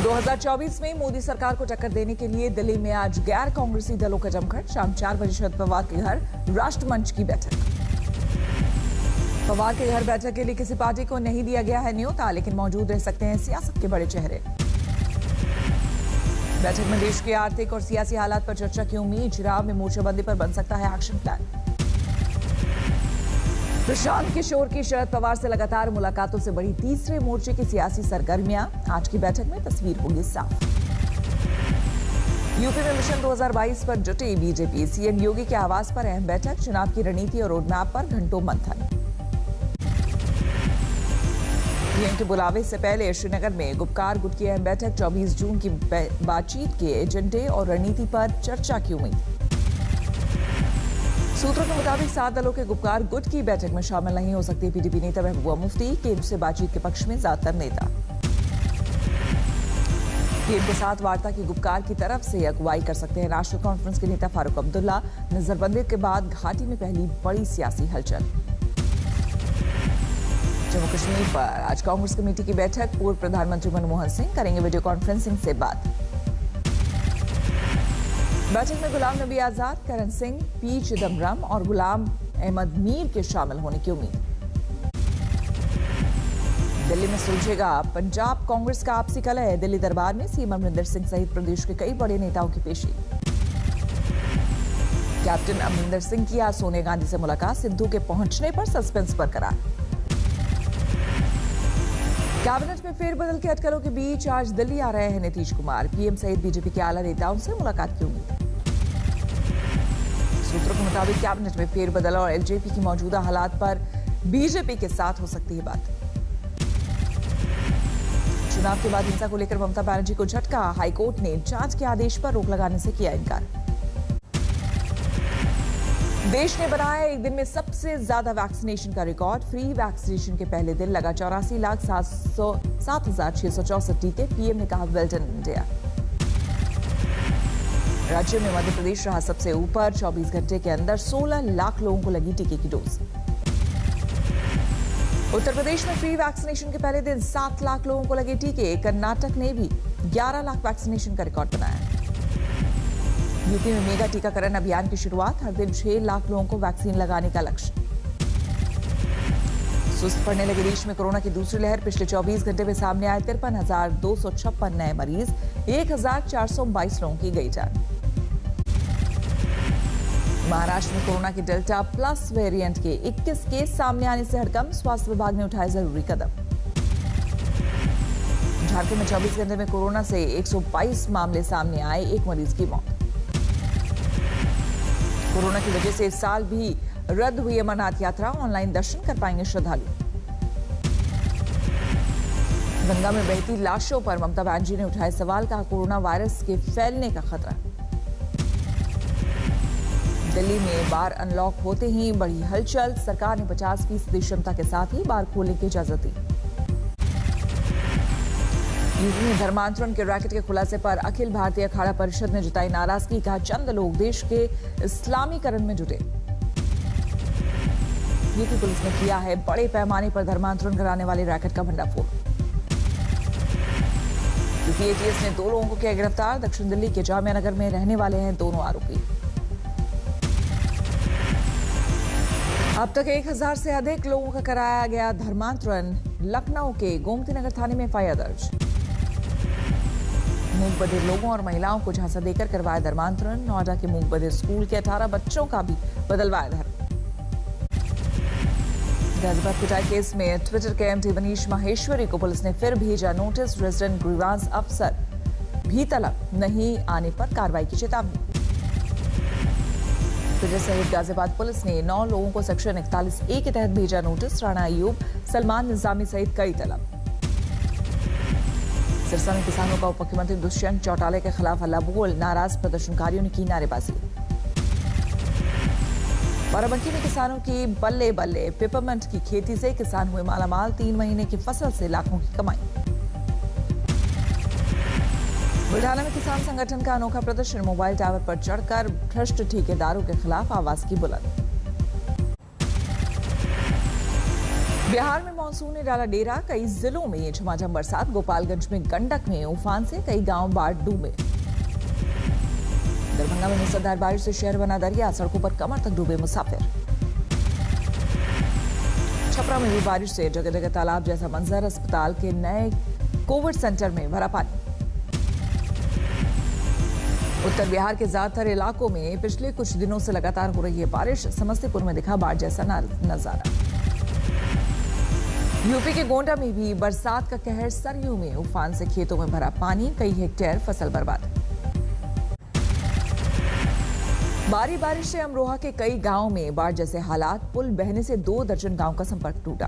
2024 में मोदी सरकार को टक्कर देने के लिए दिल्ली में आज गैर कांग्रेसी दलों का जमघट। शाम 4 बजे शरद पवार के घर राष्ट्रमंच की बैठक। पवार के घर बैठक के लिए किसी पार्टी को नहीं दिया गया है न्योता, लेकिन मौजूद रह सकते हैं सियासत के बड़े चेहरे। बैठक में देश के आर्थिक और सियासी हालात पर चर्चा की उम्मीद। चुनाव में मोर्चाबंदी पर बन सकता है एक्शन प्लान। प्रशांत किशोर की शरद पवार से लगातार मुलाकातों से बढ़ी तीसरे मोर्चे की सियासी सरगर्मियां। आज की बैठक में तस्वीर होगी साफ। यूपी में मिशन 2022 पर जुटी बीजेपी। सीएम योगी के आवास पर अहम बैठक। चुनाव की रणनीति और रोडमैप पर घंटों मंथन। पीएम के बुलावे से पहले श्रीनगर में गुपकार गुट की अहम बैठक। 24 जून की बातचीत के एजेंडे और रणनीति पर चर्चा की उम्मीद। सूत्रों के मुताबिक 7 दलों के गुपकार गुट की बैठक में शामिल नहीं हो सकती पीडीपी नेता महबूबा मुफ्ती। केंद्र से बातचीत के पक्ष में ज्यादातर नेता। पीएम के साथ वार्ता की गुपकार की तरफ से अगुवाई कर सकते हैं नेशनल कॉन्फ्रेंस के नेता फारूक अब्दुल्ला। नजरबंदी के बाद घाटी में पहली बड़ी सियासी हलचल। जम्मू कश्मीर पर आज कांग्रेस कमेटी की बैठक। पूर्व प्रधानमंत्री मनमोहन सिंह करेंगे वीडियो कॉन्फ्रेंसिंग से बात। बैठक में गुलाम नबी आजाद, करण सिंह, पी चिदम्बरम और गुलाम अहमद मीर के शामिल होने की उम्मीद। दिल्ली में सुलझेगा पंजाब कांग्रेस का आपसी कलह। दिल्ली दरबार में सीएम अमरिंदर सिंह सहित प्रदेश के कई बड़े नेताओं की पेशी। कैप्टन अमरिंदर सिंह की आज सोनिया गांधी से मुलाकात। सिद्धू के पहुंचने पर सस्पेंस बरकरार। कैबिनेट में फेरबदल के अटकलों के बीच आज दिल्ली आ रहे हैं नीतीश कुमार। पीएम सहित बीजेपी के आला नेताओं से मुलाकात की उम्मीद। सूत्रों के मुताबिक कैबिनेट में फेरबदल और एलजेपी की मौजूदा हालात पर बीजेपी के साथ हो सकती है बात। चुनाव के बाद हिंसा को लेकर ममता बनर्जी को झटका। हाईकोर्ट ने जांच के आदेश पर रोक लगाने से किया इनकार। देश ने बनाया एक दिन में सबसे ज्यादा वैक्सीनेशन का रिकॉर्ड। फ्री वैक्सीनेशन के पहले दिन लगा 84,07,664 टीके। पीएम ने कहा वेल डन इंडिया। राज्य में मध्य प्रदेश रहा सबसे ऊपर। 24 घंटे के अंदर 16 लाख लोगों को लगी टीके की डोज। उत्तर प्रदेश में फ्री वैक्सीनेशन के पहले दिन 7 लाख लोगों को लगे टीके। कर्नाटक ने भी 11 लाख वैक्सीनेशन का रिकॉर्ड बनाया। यूपी में मेगा टीकाकरण अभियान की शुरुआत। हर दिन 6 लाख लोगों को वैक्सीन लगाने का लक्ष्य। सुस्त पड़ने लगे देश में कोरोना की दूसरी लहर। पिछले 24 घंटे में सामने आए 53,256 नए मरीज। 1,422 लोगों की गई जान। महाराष्ट्र में कोरोना के डेल्टा प्लस वेरिएंट के 21 केस सामने आने से हड़कंप। स्वास्थ्य विभाग ने उठाए जरूरी कदम। झारखंड में 24 घंटे में कोरोना से 122 मामले सामने आए। 1 मरीज की मौत। कोरोना की वजह से इस साल भी रद्द हुई अमरनाथ यात्रा। ऑनलाइन दर्शन कर पाएंगे श्रद्धालु। गंगा में बहती लाशों पर ममता बनर्जी ने उठाए सवाल। कहा कोरोना वायरस के फैलने का खतरा। दिल्ली में बार अनलॉक होते ही बढ़ी हलचल। सरकार ने 50% क्षमता के साथ ही बार खोलने की इजाजत दी। यूपी में धर्मांतरण के रैकेट के खुलासे पर अखिल भारतीय अखाड़ा परिषद ने जताई नाराजगी। कहा चंद लोग देश के इस्लामीकरण में जुटे। यूपी पुलिस ने किया है बड़े पैमाने पर धर्मांतरण कराने वाले रैकेट का भंडाफोड़। यूपी एटीएस ने 2 लोगों को किया गिरफ्तार। दक्षिण दिल्ली के जामिया नगर में रहने वाले हैं दोनों आरोपी। अब तक 1000 से अधिक लोगों का कराया गया धर्मांतरण। लखनऊ के गोमती नगर थाने में एफआईआर दर्ज। मूक बधिर लोगों और महिलाओं को झांसा देकर करवाया धर्मांतरण। नोएडा के मूक बधिर स्कूल के 18 बच्चों का भी बदलवाया धर्म। गाजियाबाद पिटाई केस में ट्विटर के एमडी मनीष माहेश्वरी को पुलिस ने फिर भेजा नोटिस। रेजिडेंट ग्रीवांस अफसर भी तलब नहीं आने पर कार्रवाई की चेतावनी। ट्विटर सहित गाजियाबाद पुलिस ने 9 लोगों को सेक्शन 41A के तहत भेजा नोटिस। राणा अयूब, सलमान निजामी सहित कई तलब। सिरसा में किसानों का उप मुख्यमंत्री दुष्यंत चौटाला के खिलाफ हल्ला बोल। नाराज प्रदर्शनकारियों ने की नारेबाजी। बाराबंकी में किसानों की बल्ले बल्ले। पिपरमेंट की खेती से किसान हुए मालामाल। 3 महीने की फसल से लाखों की कमाई। बुल्ढाना में किसान संगठन का अनोखा प्रदर्शन। मोबाइल टावर पर चढ़कर भ्रष्ट ठेकेदारों के खिलाफ आवाज की बुलंद। बिहार में मानसून ने डाला डेरा, कई जिलों में झमाझम बरसात। गोपालगंज में गंडक में उफान से कई गांव बाढ़ डूबे। दरभंगा में मूसलाधार बारिश से शहर बना दरिया, सड़कों पर कमर तक डूबे मुसाफिर। छपरा में भी बारिश से जगह जगह तालाब जैसा मंजर, अस्पताल के नए कोविड सेंटर में भरा पानी। उत्तर बिहार के ज्यादातर इलाकों में पिछले कुछ दिनों से लगातार हो रही है बारिश। समस्तीपुर में दिखा बाढ़ जैसा नजारा। यूपी के गोंडा में भी बरसात का कहर, सरयू में उफान से खेतों में भरा पानी, कई हेक्टेयर फसल बर्बाद। भारी बारिश से अमरोहा के कई गांवों में बाढ़ जैसे हालात, पुल बहने से 2 दर्जन गांव का संपर्क टूटा।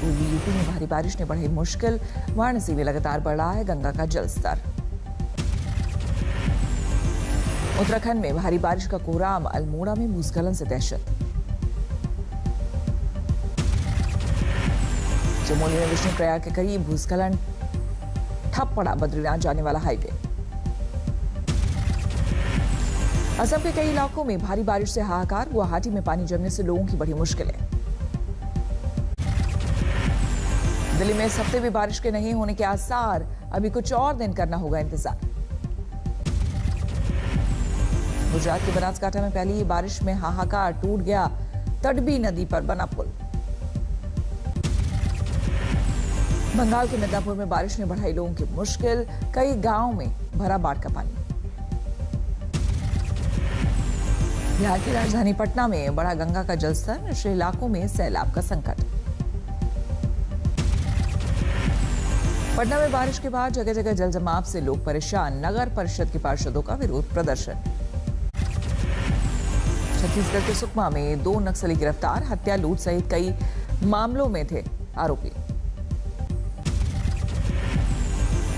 पूर्वी यूपी में भारी बारिश ने बढ़ाई मुश्किल, वाराणसी में लगातार बढ़ रहा है गंगा का जलस्तर। उत्तराखंड में भारी बारिश का कोहराम, अल्मोड़ा में भूस्खलन से दहशत। चमोली में विष्णुप्रयाग के करीब भूस्खलन, ठप पड़ा बद्रीनाथ जाने वाला हाईवे। असम के कई इलाकों में भारी बारिश से हाहाकार, गुवाहाटी में पानी जमने से लोगों की बड़ी मुश्किलें। दिल्ली में इस हफ्ते भी बारिश के नहीं होने के आसार, अभी कुछ और दिन करना होगा इंतजार। गुजरात के बनासकांठा में पहली बारिश में हाहाकार, टूट गया तडबी नदी पर बना पुल। बंगाल के मिदनापुर में बारिश ने बढ़ाई लोगों की मुश्किल, कई गांवों में भरा बाढ़ का पानी। बिहार की राजधानी पटना में बढ़ा गंगा का जलस्तर, निचले इलाकों में सैलाब का संकट। पटना में बारिश के बाद जगह जगह जल जमाव से लोग परेशान, नगर परिषद के पार्षदों का विरोध प्रदर्शन। छत्तीसगढ़ के सुकमा में 2 नक्सली गिरफ्तार, हत्या लूट सहित कई मामलों में थे आरोपी।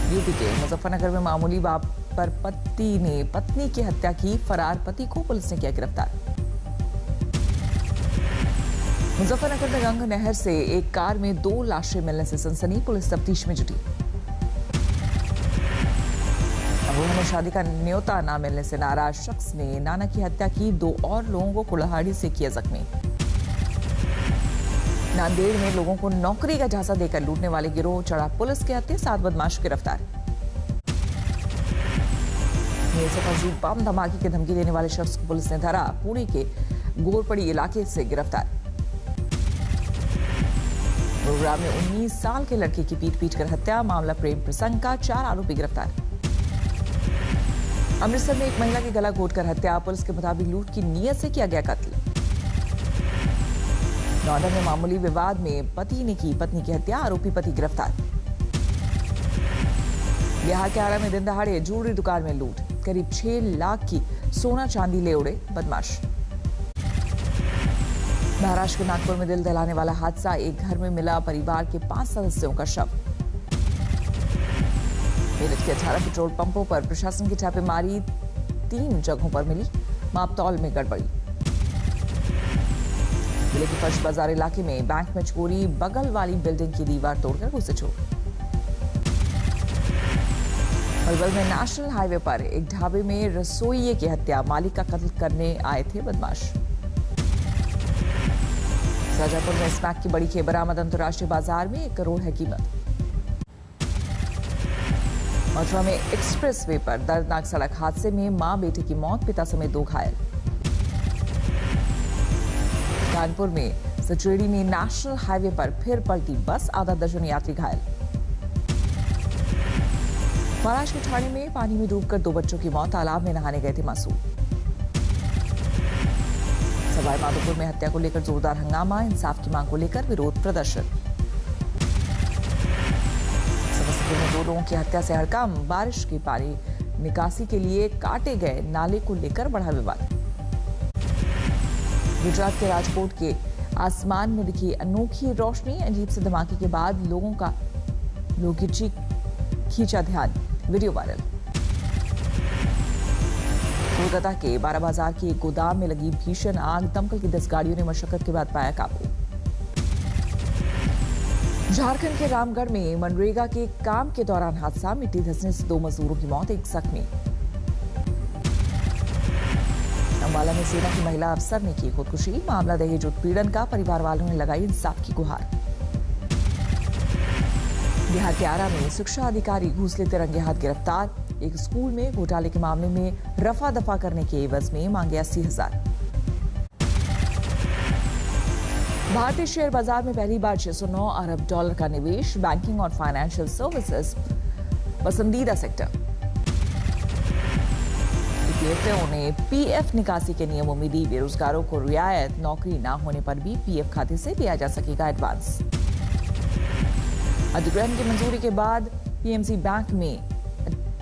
यूपी के मुजफ्फरनगर में मामूली बात पर पति ने पत्नी की हत्या की, फरार पति को पुलिस ने किया गिरफ्तार। मुजफ्फरनगर में गंगा नहर से एक कार में 2 लाशें मिलने से सनसनी, पुलिस तफ्तीश में जुटी। अमरोहा में शादी का न्योता न मिलने से नाराज शख्स ने नाना की हत्या की, 2 और लोगों को कुल्हाड़ी से किया जख्मी। नांदेड़ में लोगों को नौकरी का झांसा देकर लूटने वाले गिरोह चढ़ा पुलिस के हत्थे, 7 बदमाश गिरफ्तार। बम धमाके की धमकी देने वाले शख्स को पुलिस ने धरा, पुणे के गोरपड़ी इलाके से गिरफ्तार। गुरुग्राम में 19 साल के लड़के की पीट कर हत्या, मामला प्रेम प्रसंग का, 4 आरोपी गिरफ्तार। अमृतसर में एक महिला की गला घोंटकर हत्या, पुलिस के मुताबिक लूट की नीयत से किया गया कत्ल। नोएडा में मामूली विवाद में पति ने की पत्नी की हत्या, आरोपी पति गिरफ्तार। बिहार के आरा में दिन दहाड़े ज्वेलरी दुकान में लूट, करीब 6 लाख की सोना चांदी ले उड़े बदमाश। महाराष्ट्र के नागपुर में दिल दहलाने वाला हादसा, एक घर में मिला परिवार के 5 सदस्यों का शव। मेरठ के 18 पेट्रोल पंपों पर प्रशासन की छापेमारी, 3 जगहों पर मिली मापतौल में गड़बड़ी। जिले के फर्श बाजार इलाके में बैंक में चोरी, बगल वाली बिल्डिंग की दीवार तोड़कर घुसे चोर। पलवल में नेशनल हाईवे पर एक ढाबे में रसोइये की हत्या, मालिक का कत्ल करने आए थे बदमाश। शाजापुर में स्मैक की बड़ी खेप बरामद, अंतर्राष्ट्रीय बाजार में 1 करोड़ है कीमत। मथुरा में एक्सप्रेस वे पर दर्दनाक सड़क हादसे में मां बेटे की मौत, पिता समेत 2 घायल। कानपुर में सचेड़ी में नेशनल हाईवे पर फिर पलटी बस, आधा दर्जन यात्री घायल। महाराष्ट्र के ठाणे में पानी में डूबकर 2 बच्चों की मौत, तालाब में नहाने गए थे मासूम। सवाई माधोपुर में हत्या को लेकर जोरदार हंगामा, इंसाफ की मांग को लेकर विरोध प्रदर्शन। समस्तीपुर में 2 लोगों की हत्या से हड़कंप, बारिश के पानी निकासी के लिए काटे गए नाले को लेकर बढ़ा विवाद। गुजरात के राजकोट के आसमान में दिखी अनोखी रोशनी, अजीब से धमाके के बाद लोगों की चीख खींचा ध्यान, वीडियो वायरल। कोलकाता के बारा बाजार के एक गोदाम में लगी भीषण आग, दमकल की 10 गाड़ियों ने मशक्कत के बाद पाया काबू। झारखंड के रामगढ़ में मनरेगा के काम के दौरान हादसा, मिट्टी धंसने से 2 मजदूरों की मौत, 1 जख्मी। अंबाला में सेना की महिला अफसर ने की खुदकुशी। मामला दहेज उत्पीड़न का, परिवार वालों ने लगाई इंसाफ की गुहार। बिहार के आरा में शिक्षा अधिकारी घूस लेते रंगे हाथ गिरफ्तार। एक स्कूल में घोटाले के मामले में रफा दफा करने के एवज में मांगे 80,000। भारतीय शेयर बाजार में पहली बार 609 अरब डॉलर का निवेश। बैंकिंग और फाइनेंशियल सर्विसेज पसंदीदा सेक्टर। ईपीएफओ ने पीएफ निकासी के नियमों में दी बेरोजगारों को रियायत। नौकरी ना होने पर भी पीएफ खाते से लिया जा सकेगा एडवांस। अधिग्रहण की मंजूरी के बाद पीएमसी बैंक में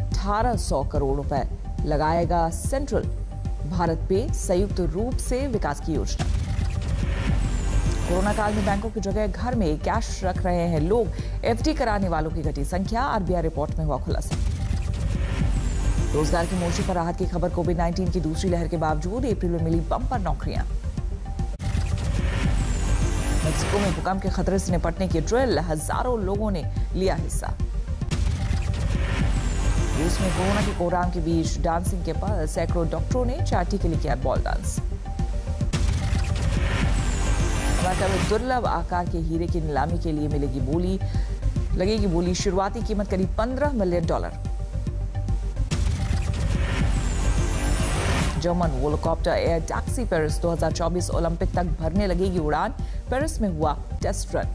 1800 करोड़ रुपए लगाएगा सेंट्रल। भारत पे संयुक्त रूप से विकास की योजना। कोरोना काल में बैंकों की जगह घर में कैश रख रहे हैं लोग। एफडी कराने वालों की घटी संख्या। आरबीआई रिपोर्ट में हुआ खुलासा। रोजगार के मोर्चे पर राहत की खबर। कोविड-19 की दूसरी लहर के बावजूद अप्रैल में मिली बम्पर नौकरियां। मेक्सिको में भूकंप के खतरे से निपटने की ड्रिल। हजारों लोगों ने लिया हिस्सा। रूस में कोरोना के कोहराम के बीच डांसिंग के पल। सैकड़ों डॉक्टरों ने चाटी के लिए किया बॉल डांस। अमेरिका में दुर्लभ आकार के हीरे की नीलामी के लिए लगेगी बोली। शुरुआती कीमत करीब $15 million. German helicopter air taxi Paris 2024 Olympic तक भरने लगेगी उड़ान। पेरिस में हुआ टेस्ट रन।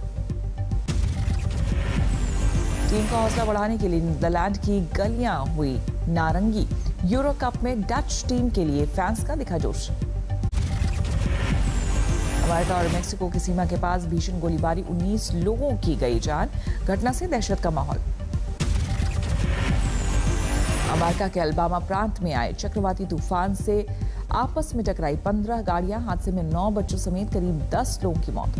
टीम का हौसला बढ़ाने के लिए नीदरलैंड की गलियां हुई नारंगी। यूरो कप में डच टीम के लिए फैंस का दिखा जोश। अमेरिका और मेक्सिको की सीमा के पास भीषण गोलीबारी। 19 लोगों की गई जान। घटना से दहशत का माहौल। अमेरिका के अलाबामा प्रांत में आए चक्रवाती तूफान से आपस में टकराई 15 गाड़ियां। हादसे में 9 बच्चों समेत करीब 10 लोगों की मौत।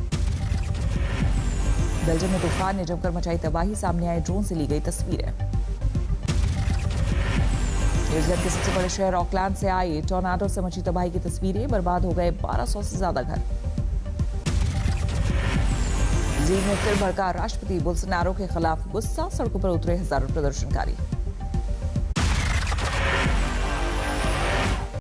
बेल्जियम में तूफान ने जमकर मचाई तबाही। सामने आए ड्रोन से ली गई तस्वीरें। न्यूजीलैंड के सबसे बड़े शहर ऑकलैंड से आई टॉर्नाडो से मची तबाही की तस्वीरें। बर्बाद हो गए 1200 से ज्यादा घर। ब्राजील में फिर भड़का राष्ट्रपति। बोल्सोनारो के खिलाफ गुस्सा। सड़कों पर उतरे हजारों प्रदर्शनकारी।